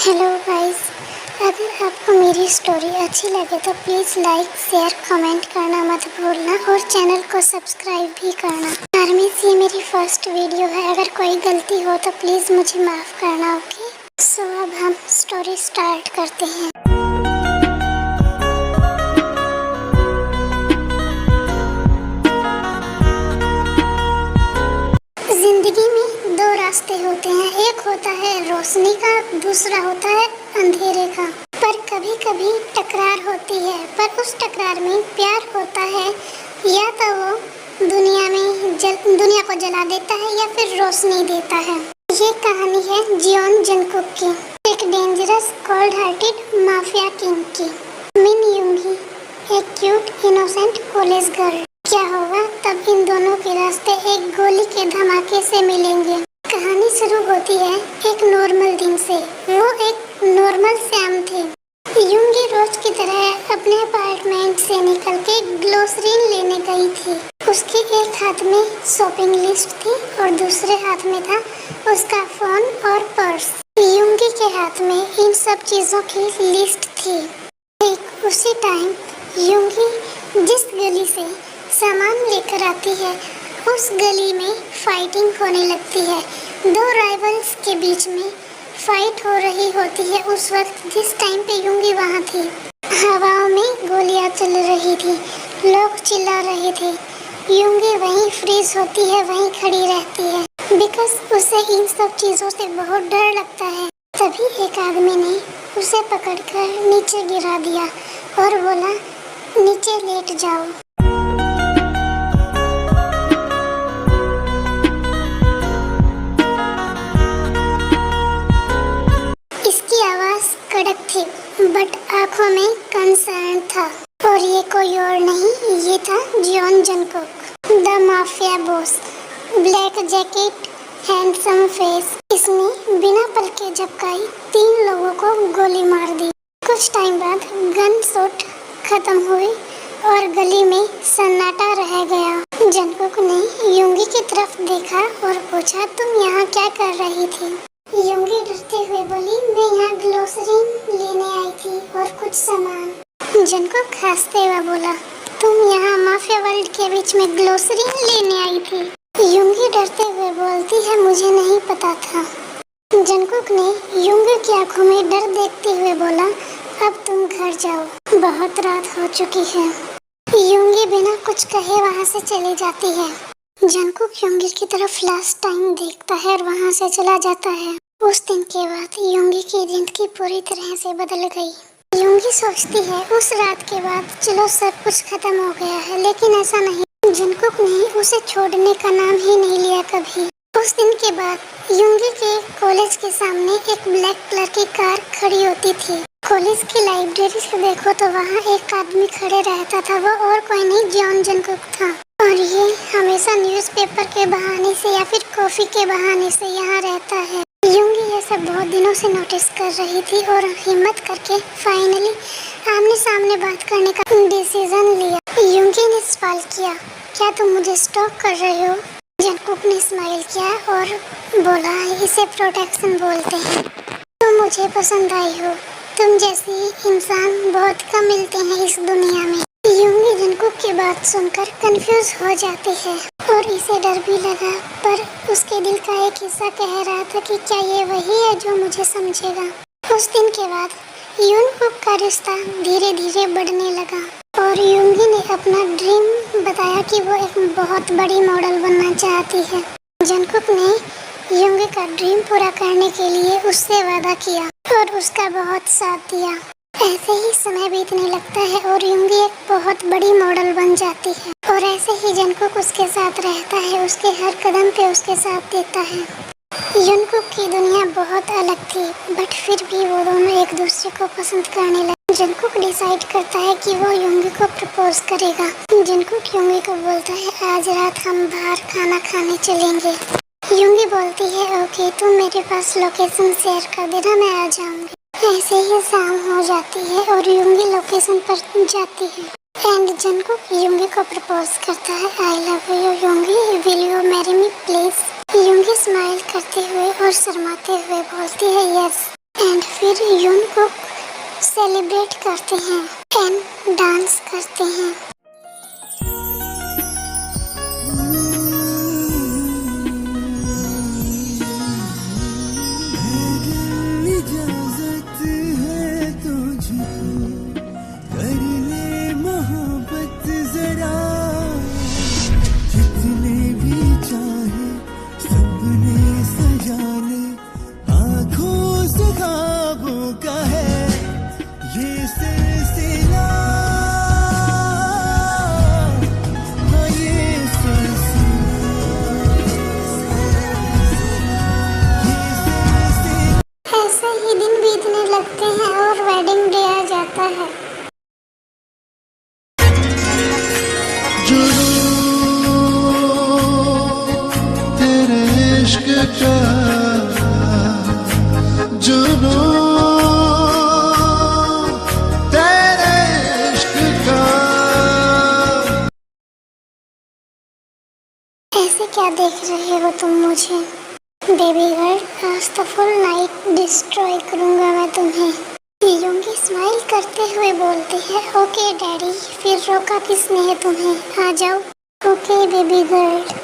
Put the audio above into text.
Hello guys, अगर आपको मेरी स्टोरी अच्छी लगे तो प्लीज़ लाइक शेयर कमेंट करना मत भूलना और चैनल को सब्सक्राइब भी करना। आर्मीज ये मेरी फर्स्ट वीडियो है, अगर कोई गलती हो तो प्लीज़ मुझे माफ़ करना। ओके, सो अब हम स्टोरी स्टार्ट करते हैं। जिंदगी में दो रास्ते होते हैं, एक होता है रोशनी का, दूसरा होता है अंधेरे का। पर कभी कभी टकरार होती है, पर उस टकरार में प्यार होता है, या तो वो दुनिया को जला देता है या फिर रोशनी देता है। ये कहानी है जियोन जंगकुक की, एक dangerous cold hearted mafia king की। मिन यूंगी, एक क्यूट इनोसेंट कॉलेज गर्ल। क्या होगा तब इन दोनों के रास्ते एक गोली के धमाके से मिलेंगे। कहानी शुरू होती है एक नॉर्मल दिन से। वो एक नॉर्मल शाम थी। यूंगी रोज की तरह अपने अपार्टमेंट से निकल के ग्रोसरी लेने गई थी। उसके एक हाथ में शॉपिंग लिस्ट थी और दूसरे हाथ में था उसका फोन और पर्स। यूंगी के हाथ में इन सब चीजों की लिस्ट थी। एक उसी टाइम यूंगी जिस गली से सामान लेकर आती है, उस गली में फाइटिंग होने लगती है। दो राइवल्स के बीच में फाइट हो रही होती है। उस वक्त जिस टाइम पे यूंगी वहाँ थी, हवाओं में गोलियां चल रही थी, लोग चिल्ला रहे थे। यूंगी वहीं फ्रीज होती है, वहीं खड़ी रहती है, बिकॉज उसे इन सब चीज़ों से बहुत डर लगता है। तभी एक आदमी ने उसे पकड़कर नीचे गिरा दिया और बोला, नीचे लेट जाओ। कड़क थी, बट आंखों में कंसर्न था। और ये कोई और नहीं, ये था Jeon Jungkook, the mafia boss. Black jacket, handsome face. इसने बिना पलके झपकाए 3 लोगों को गोली मार दी। कुछ टाइम बाद गन शॉट खत्म हुई और गली में सन्नाटा रह गया। जंगकुक ने यूंगी की तरफ देखा और पूछा, तुम यहाँ क्या कर रही थी? यूंगी डरते हुए बोली, मैं यहाँ ग्रोसरी लेने आई थी और कुछ सामान। जंगकुक हंसते हुए बोला, तुम यहाँ माफिया वर्ल्ड के बीच में ग्रोसरी लेने आई थी? यूंगी डरते हुए बोलती है, मुझे नहीं पता था। जंगकुक ने यूंगी की आंखों में डर देखते हुए बोला, अब तुम घर जाओ, बहुत रात हो चुकी है। यूंगी बिना कुछ कहे वहाँ से चली जाती है। जंगकुक यूंगी की तरफ लास्ट टाइम देखता है और वहाँ से चला जाता है। उस दिन के बाद यूंगी की जिंदगी पूरी तरह से बदल गई। यूंगी सोचती है उस रात के बाद चलो सब कुछ खत्म हो गया है, लेकिन ऐसा नहीं। जंगकुक ने उसे छोड़ने का नाम ही नहीं लिया कभी। उस दिन के बाद यूंगी के कॉलेज के सामने एक ब्लैक कलर की कार खड़ी होती थी। कॉलेज की लाइब्रेरी से देखो तो वहाँ एक आदमी खड़े रहता था, वो और कोई नहीं, जियोन जंगकुक था। और ये हमेशा न्यूज़पेपर के बहाने से या फिर कॉफी के बहाने से यहाँ रहता है। यूंगी ये सब बहुत दिनों से नोटिस कर रही थी और हिम्मत करके फाइनली आमने सामने बात करने का डिसीजन लिया। यूंगी ने सवाल किया, क्या तुम मुझे स्टॉक कर रहे हो? जंगकुक ने स्माइल किया और बोला, इसे प्रोटेक्शन बोलते हैं। तुम मुझे पसंद आई हो, तुम जैसी इंसान बहुत कम मिलते हैं इस दुनिया में। यूंगी जंगकुक की बात सुनकर कंफ्यूज हो जाती है और इसे डर भी लगा, पर उसके दिल का एक हिस्सा कह रहा था कि क्या ये वही है जो मुझे समझेगा। उस दिन के बाद जंगकुक का रिश्ता धीरे धीरे बढ़ने लगा और यूंगी ने अपना ड्रीम बताया कि वो एक बहुत बड़ी मॉडल बनना चाहती है। जंगकुक ने यूंगी का ड्रीम पूरा करने के लिए उससे वादा किया और उसका बहुत साथ दिया। ऐसे ही समय बीतने लगता है और यूंगी एक बहुत बड़ी मॉडल बन जाती है। और ऐसे ही जंगकुक उसके साथ रहता है, उसके हर कदम पे उसके साथ देता है। जंगकुक की दुनिया बहुत अलग थी, बट फिर भी वो दोनों एक दूसरे को पसंद करने लगे। जंगकुक डिसाइड करता है कि वो यूंगी को प्रपोज करेगा। जंगकुक यूंगी को बोलता है, आज रात हम बाहर खाना खाने चलेंगे। यूंगी बोलती है, ओके, तुम मेरे पास लोकेशन शेयर कर देना, मैं आ जाऊंगी। ऐसे ही शाम हो जाती है और यूंगी लोकेशन पर जाती है एंड जंगकुक यूंगी को प्रपोज करता है, I love you Yoongi, will you marry me please? Yoongi smile करते हुए और शर्माते हुए बोलती है, यस। एंड फिर जंगकुक सेलिब्रेट करते हैं एंड डांस करते हैं। इजाजत है तुझको कर ले मोहब्बत जरा, जितने भी चाहे सपने सजा ले, आँखों से ख्वाबों का है ये सिलसिला, हाँ ये ऐसे ही दिन बीतने लगते हैं और वेडिंग डे आ जाता है। तेरे इश्क का जुनून, तेरे इश्क का। ऐसे क्या देख रहे हो तुम मुझे? बेबी गर्ल, आज तो फुल नाइट डिस्ट्रॉय करूंगा मैं तुम्हें। योंगी स्माइल करते हुए बोलती है, ओके डैडी। फिर रोका किसने है तुम्हें? आ जाओ। Okay baby girl.